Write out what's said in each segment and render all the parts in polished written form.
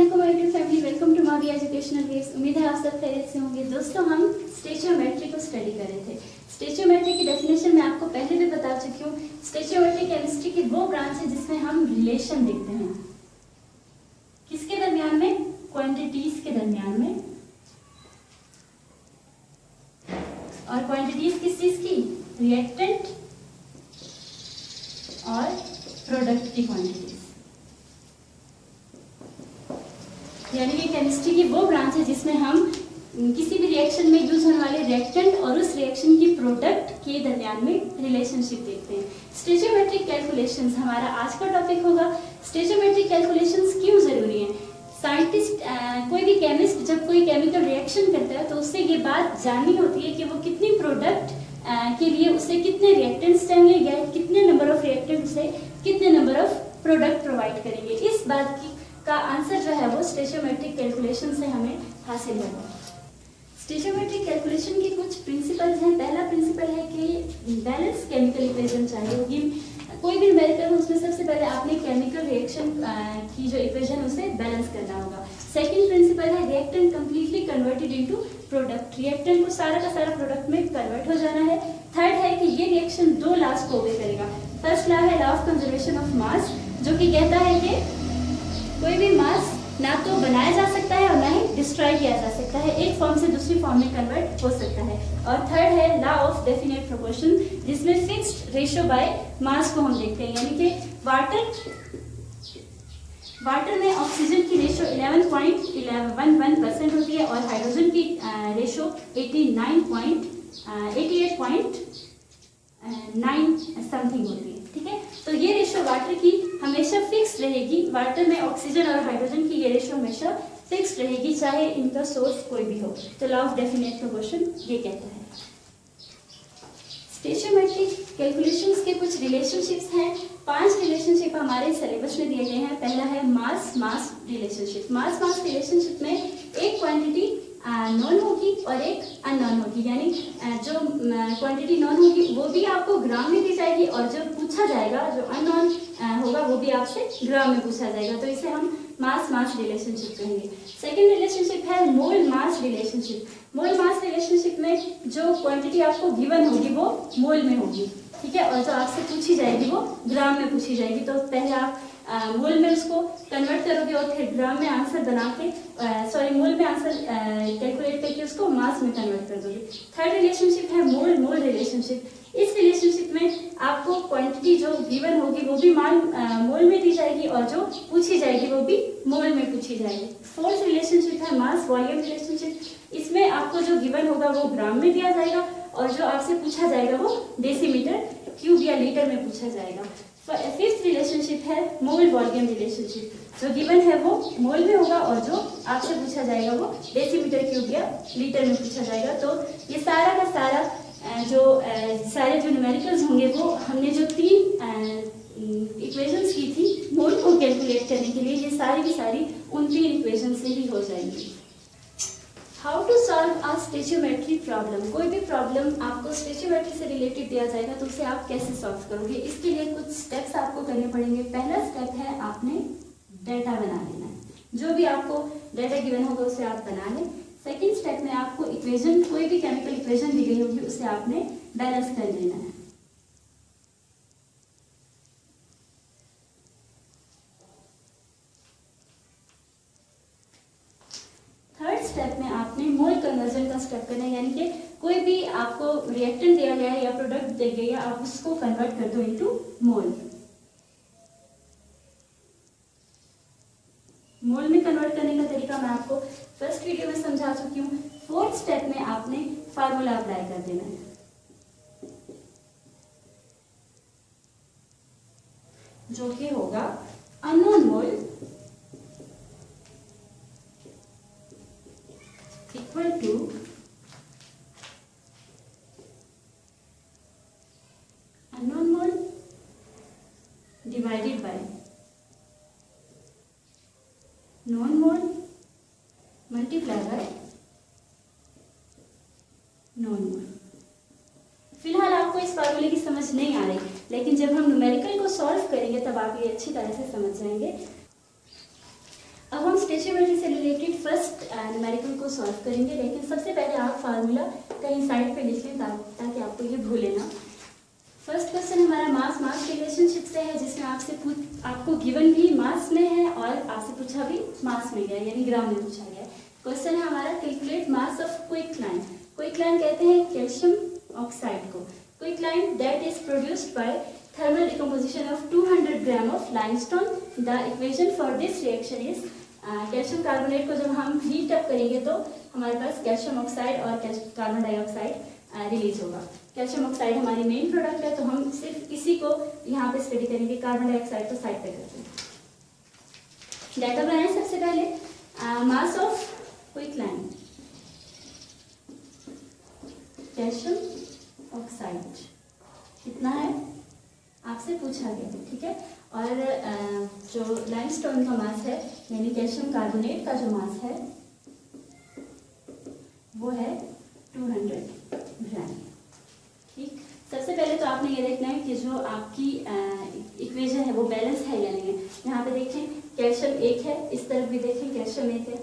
अस्सलामुअलैकुम my dear family, welcome to Mavi educational waves. उम्मीद है आप सब खैरियत से होंगे। दोस्तों, हम स्टोइचियोमेट्री को स्टडी कर रहे थे। स्टोइचियोमेट्री की डेफिनेशन मैं आपको पहले भी बता चुकी हूँ। स्टोइचियोमेट्री केमिस्ट्री की वो ब्रांच है जिसमें हम रिलेशन देखते हैं। किसके दरमियान में? क्वांटिटीज के दरमियान में। और क्वांटिटीज किस चीज की? रिएक्टेंट और प्रोडक्ट की क्वांटिटीज। यानी कि केमिस्ट्री की वो ब्रांच है जिसमें हम किसी भी रिएक्शन में यूज होने वाले रिएक्टेंट और उस रिएक्शन की प्रोडक्ट के दरमियान में रिलेशनशिप देखते हैं। स्टोइचियोमेट्रिक कैलकुलेशंस हमारा आज का टॉपिक होगा। स्टोइचियोमेट्रिक कैलकुलेशंस क्यों जरूरी हैं? साइंटिस्ट कोई भी केमिस्ट जब कोई केमिकल रिएक्शन करता है तो उससे ये बात जाननी होती है कि वो कितनी प्रोडक्ट के लिए उसे कितने रिएक्टेंट्स चाहिए या कितने नंबर ऑफ रिएक्टेंट से कितने नंबर ऑफ प्रोडक्ट प्रोवाइड करेंगे। इस बात की का आंसर जो है वो स्टोइचियोमेट्रिक कैलकुलेशन से हमें हासिल होगा। स्टोइचियोमेट्रिक कैलकुलेशन के कुछ प्रिंसिपल्स हैं। पहला प्रिंसिपल है कि बैलेंस केमिकल इक्वेशन चाहिए होगी। कोई भी न्यूमेरिकल हो उसमें सबसे पहले आपने केमिकल रिएक्शन की जो इक्वेशन उसे बैलेंस करना होगा। सेकंड प्रिंसिपल है reactant completely converted into product. Reactant को सारा का सारा प्रोडक्ट में कन्वर्ट हो जाना है। थर्ड है कि ये रिएक्शन दो लॉज को ओबे करेगा। फर्स्ट लॉ है law of conservation of mass, जो कि कहता है कि कोई भी मास ना तो बनाया जा सकता है और ना ही डिस्ट्रॉय किया जा सकता है, एक फॉर्म से दूसरी फॉर्म में कन्वर्ट हो सकता है। और थर्ड है लॉ ऑफ डेफिनेट प्रोपोर्शन, जिसमें फिक्स्ड रेशियो बाय मास को हम देखते हैं। यानी कि वाटर में ऑक्सीजन की रेशियो 11.11% होती है और हाइड्रोजन की रेशियो 88.9 समथिंग होती है। ठीक है, तो ये रेशियो वाटर की हमेशा फिक्स रहेगी। वाटर में ऑक्सीजन और हाइड्रोजन की ये रेशियो हमेशा फिक्स रहेगी, चाहे इनका सोर्स कोई भी हो। तो लॉ ऑफ डेफिनेट प्रोपोर्शन ये कहता है। स्टोइचियोमेट्रिक कैलकुलेशंस के कुछ रिलेशनशिप्स हैं। 5 रिलेशनशिप हमारे सिलेबस में दिए गए हैं। पहला है मास मास रिलेशनशिप। मास मास रिलेशनशिप में एक क्वांटिटी नॉन होगी और एक अननोन होगी। यानी जो क्वांटिटी नॉन होगी वो भी आपको ग्राम में दी जाएगी और जो पूछा जाएगा, जो अननोन होगा, वो भी आपसे ग्राम में पूछा जाएगा। तो इसे हम मास मास रिलेशनशिप कहेंगे। सेकंड रिलेशनशिप है मोल मास रिलेशनशिप। मोल मास रिलेशनशिप में जो क्वांटिटी आपको गिवन होगी वो मोल में होगी, ठीक है, और जो आपसे पूछी जाएगी वो ग्राम में पूछी जाएगी। तो पहले आप मोल में उसको कन्वर्ट करोगे और फिर ग्राम में आंसर बना के मोल में आंसर कैलकुलेट करके उसको मास में कन्वर्ट कर दोगे। थर्ड रिलेशनशिप है मोल मोल रिलेशनशिप। इस रिलेशनशिप में आपको क्वांटिटी जो गिवन होगी वो भी मोल में दी जाएगी और जो पूछी जाएगी वो भी मोल में पूछी जाएगी। फोर्थ रिलेशनशिप है मास वॉल्यूम रिलेशनशिप। इसमें आपको जो गिवन होगा वो ग्राम में दिया जाएगा और जो आपसे पूछा जाएगा वो डेसीमीटर, क्यूब या लीटर में पूछा जाएगा। फिफ्थ रिलेशनशिप है मोल वॉल्यूम रिलेशनशिप। जो गिवन है वो मोल में होगा और जो आपसे पूछा जाएगा वो डेसीमीटर, क्यूब या लीटर में पूछा जाएगा। तो ये सारा का सारा सारे जो न्यूमेरिकल्स होंगे वो हमने जो 3 इक्वेशंस की थी मोल को कैलकुलेट करने के लिए, ये सारी की सारी उन 3 इक्वेशन से ही हो जाएंगी। How to solve a stoichiometry problem. कोई भी प्रॉब्लम आपको स्टोइचियोमेट्री से रिलेटेड दिया जाएगा तो उसे आप कैसे सॉल्व करोगे, इसके लिए कुछ स्टेप्स आपको करने पड़ेंगे। पहला स्टेप है आपने डाटा बना लेना है। जो भी आपको डाटा गिवन होगा उसे आप बना लें। सेकेंड स्टेप में आपको इक्वेशन, कोई भी केमिकल इक्वेशन दी गई होगी उसे आपने बैलेंस कर लेना है। थर्ड स्टेप में आपने मोल कन्वर्जन का स्टेप करना है। यानी कि कोई भी आपको रिएक्टेंट दिया गया है या प्रोडक्ट दिया गया है, आप उसको कन्वर्ट कर दो इनटू मोल। मोल में कन्वर्ट करने का तरीका मैं आपको फर्स्ट वीडियो में समझा चुकी हूँ। फोर्थ स्टेप में आपने फार्मूला अप्लाई कर देना है, जो कि होगा unknown mole equal to unknown mole divided by known mole multiply by known mole. फिलहाल आपको इस फार्मूले की समझ नहीं आ रही, लेकिन जब हम न्यूमेरिकल को सॉल्व करेंगे तब आप ये अच्छी तरह से समझ जाएंगे। अब हम स्टोइचियोमेट्री न्यूमेरिकल को सॉल्व करेंगे, लेकिन सबसे पहले आप फार्मूला कहीं साइड पे लिख लें ताकि आपको ये भूले ना। फर्स्ट क्वेश्चन हमारा मास रिलेशनशिप से है, जिसमें आपको गिवन भी मास में है और आपसे पूछा भी मास में गया, यानी ग्राम में पूछा गया। क्वेश्चन है हमारा कैलकुलेट मास ऑफ क्विकलाइन। क्विकलाइन कहते हैं कैल्शियम ऑक्साइड को। Quicklime that is produced by thermal decomposition of 200 gram of limestone. The equation for this reaction is, calcium carbonate को जब हम हीट अप करेंगे तो हमारे पास कैल्शियम ऑक्साइड और कार्बन डाइऑक्साइड रिलीज होगा। कैल्शियम ऑक्साइड हमारी मेन प्रोडक्ट है, तो हम सिर्फ इसी को यहाँ पे स्टडी करेंगे, कार्बन डाइऑक्साइड को साइड पे करते हैं। डाटा बनाएं सबसे पहले। मास ऑफ क्विकलाइन, कैल्शियम ऑक्साइड कितना है आपसे पूछा गया, ठीक है। और जो लाइमस्टोन का मास है, यानी कैल्शियम कार्बोनेट का जो मास है वो है 200 ग्राम, ठीक। सबसे पहले तो आपने ये देखना है कि जो आपकी इक्वेशन है वो बैलेंस है या नहीं है। यहाँ पे देखें कैल्शियम 1 है, इस तरफ भी देखें कैल्शियम 1 है,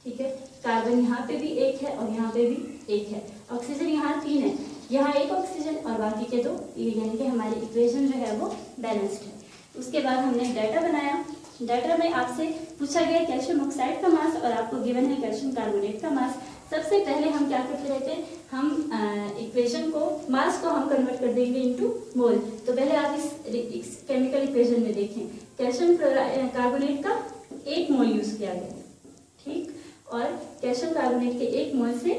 ठीक है। कार्बन यहाँ पे भी 1 है और यहाँ पे भी 1 है। ऑक्सीजन यहाँ 3 है, यहाँ 1 ऑक्सीजन और बाकी के 2, यानी कि हमारी इक्वेशन जो है वो बैलेंस्ड है। उसके बाद हमने डाटा बनाया। डाटा में आपसे पूछा गया कैल्शियम ऑक्साइड का मास और आपको गिवन है कैल्शियम कार्बोनेट का मास। सबसे पहले हम क्या करते रहते हैं, हम इक्वेशन को, मास को हम कन्वर्ट कर देंगे इनटू मोल। तो पहले आप इस केमिकल इक्वेशन में देखें, कैल्शियम कार्बोनेट का 1 मोल यूज किया गया, ठीक। और कैल्शियम कार्बोनेट के 1 मोल से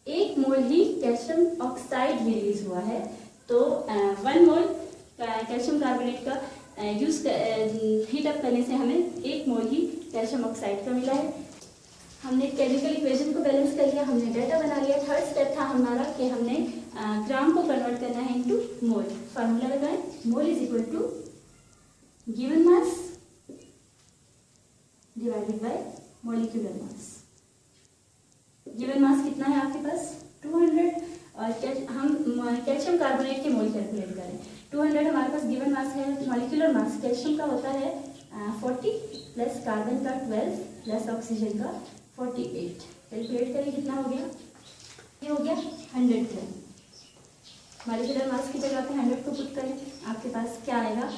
1 मोल ही कैल्शियम ऑक्साइड रिलीज हुआ है। तो 1 मोल कैल्शियम कार्बोनेट का हीट अप करने से हमें 1 मोल ही कैल्शियम ऑक्साइड का मिला है। हमने केमिकल इक्वेशन को बैलेंस कर लिया, हमने डाटा बना लिया। थर्ड स्टेप था हमारा कि हमने ग्राम को कन्वर्ट करना है इनटू मोल। फार्मूला लगाएं, mole is equal to given mass divided by molecular mass. Given mass कितना है आपके पास 200, और हम कैल्शियम कार्बोनेट के मोल कैलकुलेट करें। 200 हमारे पास गिवन मास है। मॉलिक्यूलर मास कैल्शियम का होता है 40 प्लस कार्बन का 12 प्लस ऑक्सीजन का 48। कैलकुलेट करें कितना हो गया, ये हो गया 100 ग्राम। मॉलिक्यूलर मास की जगह पे 100 को पुट करें, आपके पास क्या आएगा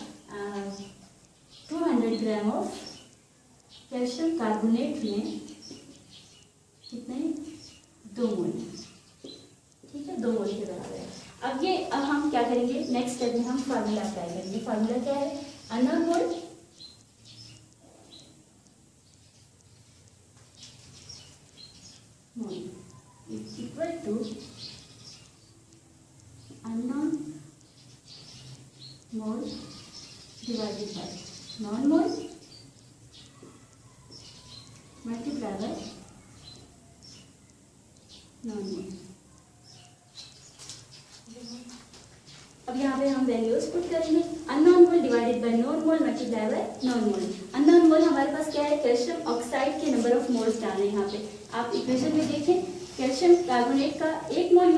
200 ग्राम ऑफ कैल्शियम कार्बोनेट में कितने 2 मोल, ठीक है, 2 मोल के बराबर है। अब हम क्या करेंगे, नेक्स्ट स्टेप में हम फार्मूला अप्लाई करेंगे। फार्मूला क्या है, unknown mole is equal to unknown mole divided by known mole multiply by known mole. अब यहाँ पे हम वैल्यूज पुट करेंगे, unknown mole divided by known mole multiply by known mole. Unknown mole हमारे पास क्या है, कैल्शियम ऑक्साइड के नंबर ऑफ मोल्स डालने। यहाँ पे आप इक्वेशन में देखें, कैल्शियम कार्बोनेट का 1 मोल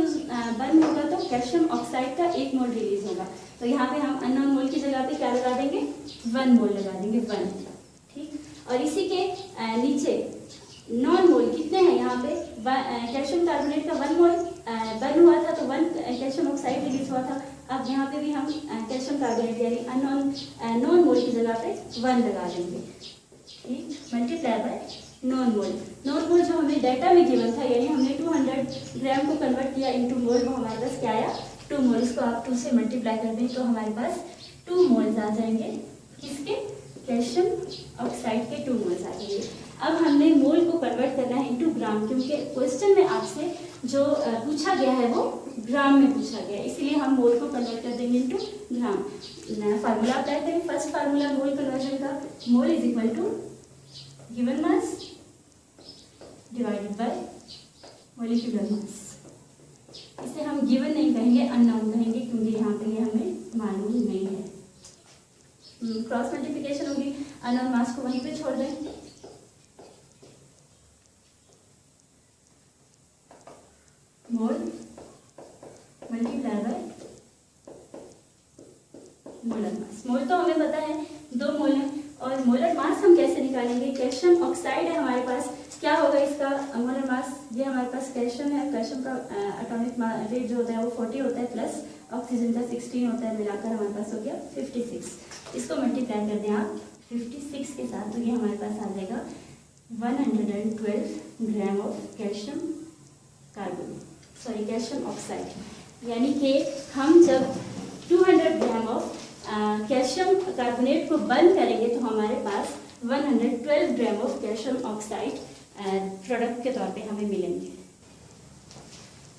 बर्न होगा तो कैल्शियम ऑक्साइड का 1 मोल रिलीज होगा। तो यहाँ पे हम अननोन मोल की जगह पे क्या लगा देंगे, 1 मोल लगा देंगे, 1, ठीक। और इसी के नीचे नॉन मोल कितने हैं, यहाँ पे कैल्शियम कार्बोनेट का 1 मोल बर्न हुआ था तो 1 कैल्शियम ऑक्साइड रिलीज हुआ था। अब यहाँ पे भी हम कैल्शियम कार्बोनेट यानी नॉन मोल की जगह पे 1 लगा देंगे, ठीक, multiply by known mole. Known mole जो हमें डाटा में गिवन था, यानी हमने 200 ग्राम को कन्वर्ट किया इनटू मोल, वो हमारे पास क्या आया 2 मोल। इसको आप 2 से मल्टीप्लाई कर दें तो हमारे पास 2 मोल्स आ जाएंगे, किसके, कैल्शियम ऑक्साइड के 2 मोल्स आ जाएंगे। अब हमने मोल को कन्वर्ट करना है इनटू ग्राम, क्योंकि क्वेश्चन में आपसे जो पूछा गया है वो ग्राम में पूछा गया है, इसलिए हम मोल को कन्वर्ट कर देंगे इनटू ग्राम। फार्मूला अप्लाई करें, फर्स्ट फार्मूला मोल कन्वर्जन का, mole is equal to given mass divided by molecular mass. इसे हम गिवन नहीं कहेंगे, अननोन कहेंगे, क्योंकि यहाँ पे ये हमें मालूम नहीं है। क्रॉस मल्टीप्लिकेशन होगी, अननोन मास को वहीं पे छोड़ दें, मोल मल्टीप्लाई बाय मोलर मास। मोल तो हमें पता है 2 मोल है, और मोलर मास हम कैसे निकालेंगे, कैल्शियम ऑक्साइड है हमारे पास क्या होगा इसका मोलर मास, ये हमारे पास कैल्शियम है, कैल्शियम का एटॉमिक वेट जो होता है वो 40 होता है प्लस ऑक्सीजन का 16 होता है, मिलाकर हमारे पास हो गया 56। इसको मल्टीप्लाई कर दें आप 56 के साथ, तो ये हमारे पास आ जाएगा 112 gram of calcium carbonate, sorry calcium oxide. यानी कि हम जब 200 ग्राम ऑफ कैल्शियम कार्बोनेट को बर्न करेंगे तो हमारे पास 112 gram of calcium oxide product के तौर पे हमें मिलेंगे।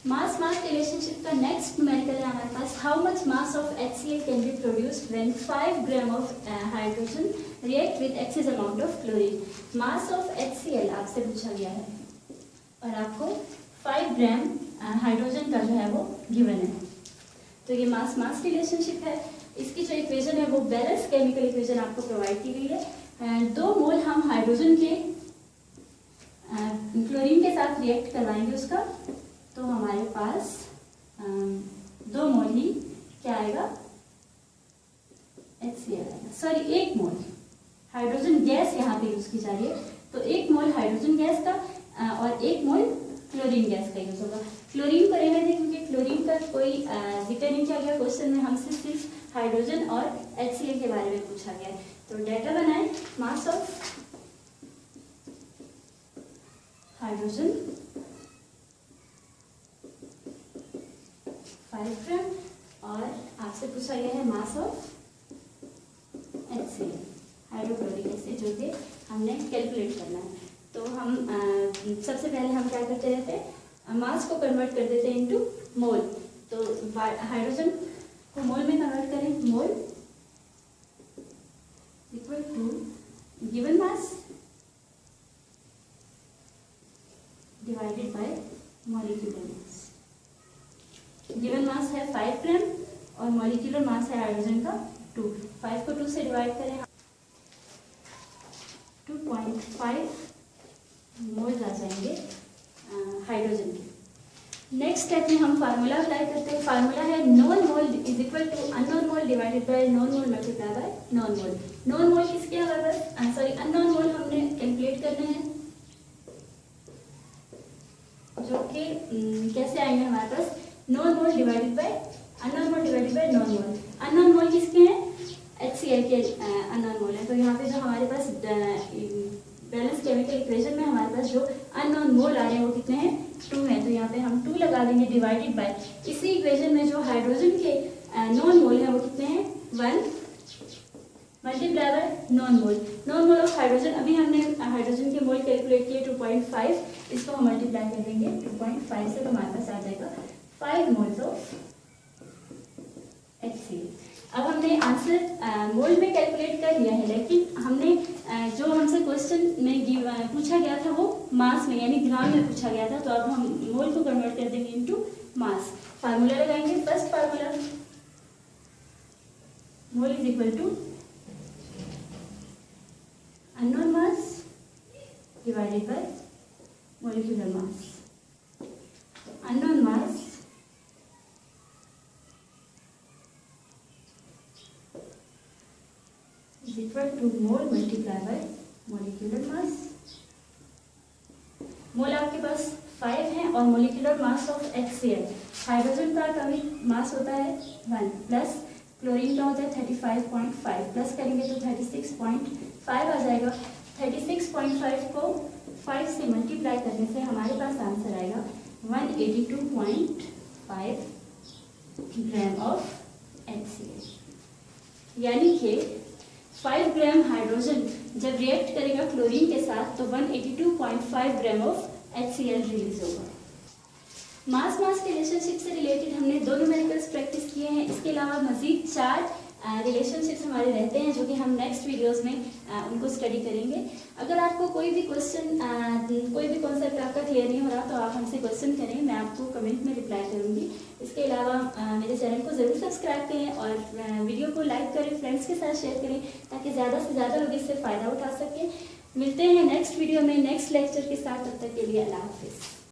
मास मास रिलेशनशिप का नेक्स्ट न्यूमेरिकल है हमारे पास, how much mass of HCl can be produced when 5 gram of hydrogen react with excess amount of chlorine. Mass of HCl आपसे पूछा गया है और आपको 5 ग्राम हाइड्रोजन का जो है वो गिवन है, तो ये मास मास रिलेशनशिप है। इसकी जो इक्वेशन है वो बैलेंस केमिकल इक्वेशन आपको प्रोवाइड की गई है। 2 मोल हम हाइड्रोजन के क्लोरीन के साथ रिएक्ट करवाएंगे उसका, तो हमारे पास 2 मोल ही क्या आएगा, HCl आएगा। सॉरी 1 मोल हाइड्रोजन गैस यहाँ पे यूज की जा रही है, तो 1 मोल हाइड्रोजन गैस का और 1 मोल क्लोरीन गैस का यूज होगा। क्लोरीन को रहने दें क्योंकि क्लोरीन का कोई जिक्र नहीं किया गया क्वेश्चन में, हमसे सिर्फ हाइड्रोजन और HCl के बारे में पूछा गया है। तो डाटा बनाएं, मास ऑफ हाइड्रोजन 5 ग्राम और आपसे पूछा गया है मास ऑफ HCl हाइड्रोक्लोरिक एसिड, जो कि हमने कैलकुलेट करना है। तो हम सबसे पहले हम क्या करते रहते हैं, मास को कन्वर्ट कर देते हैं इनटू मोल। तो हाइड्रोजन को मोल में कन्वर्ट करें, mole equal to given mass divided by molecular mass. Given mass है 5 ग्राम और मॉलिक्यूलर मास है हाइड्रोजन का 2। 5 को 2 से डिवाइड करें, 2.5 मोल्स आ जाएंगे हाइड्रोजन के। नेक्स्ट स्टेप में हम फार्मूला अप्लाई करते हैं। फार्मूला है known mole is equal to unknown mole divided by known mole multiply by known mole. Known mole किसके हमारे पास, सॉरी अननोन मोल हमने कैलकुलेट करने हैं, जो कि कैसे आएंगे हमारे पास, known mole divided by unknown mole divided by known mole. Unknown mole किसके हैं, HCl के अननोन मोल है। तो यहाँ पे जो हमारे पास बैलेंस केमिकल इक्वेशन में हमारे पास जो अननोन मोल आ रहे हैं वो कितने हैं, 2 हैं। तो यहाँ पे हम 2 लगा देंगे डिवाइडेड बाय, इसी इक्वेशन में जो हाइड्रोजन के नॉन मोल है वो कितने हैं, 1 multiply by known mole. Known mole of hydrogen, अभी हमने हाइड्रोजन के मोल कैलकुलेट किए 2.5, इसको हम मल्टीप्लाई कर देंगे 2.5 से, तो हमारे पास आ जाएगा 5 मोल्स ऑफ HCl। अब हमने आंसर मोल में कैलकुलेट कर लिया है, लेकिन हमने जो हमसे क्वेश्चन में पूछा गया था वो मास में यानी ग्राम में पूछा गया था, तो अब हम मोल को कन्वर्ट कर देंगे इनटू मास। फार्मूला लगाएंगे, first formula mole is equal to unknown mass divided by molecular mass. Unknown mass is equal to mole multiply by molecular mass। Mole आपके पास 5 है और molecular mass of HCl, hydrogen का atomic mass होता है 1 plus chlorine का होता है 35.5, प्लस करेंगे तो 36.5 आ जाएगा। 36.5 को 5 से मल्टीप्लाई करने से हमारे पास आंसर आएगा 182.5 ग्राम ऑफ HCl। यानी कि 5 ग्राम हाइड्रोजन जब रिएक्ट करेगा क्लोरीन के साथ तो 182.5 ग्राम ऑफ HCl रिलीज होगा। मास मास रिलेशनशिप से रिलेटेड हमने 2 न्यूमेरिकल्स प्रैक्टिस किए हैं, इसके अलावा मजीद 4 रिलेशनशिप्स हमारे रहते हैं जो कि हम नेक्स्ट वीडियोस में उनको स्टडी करेंगे। अगर आपको कोई भी क्वेश्चन कोई भी कॉन्सेप्ट आपका क्लियर नहीं हो रहा तो आप हमसे क्वेश्चन करें, मैं आपको कमेंट में रिप्लाई करूंगी। इसके अलावा मेरे चैनल को ज़रूर सब्सक्राइब करें और वीडियो को लाइक करें, फ्रेंड्स के साथ शेयर करें ताकि ज़्यादा से ज़्यादा लोग इससे फ़ायदा उठा सकें। मिलते हैं नेक्स्ट वीडियो में नेक्स्ट लेक्चर के साथ, तब तक के लिए अल्लाह हाफिज़।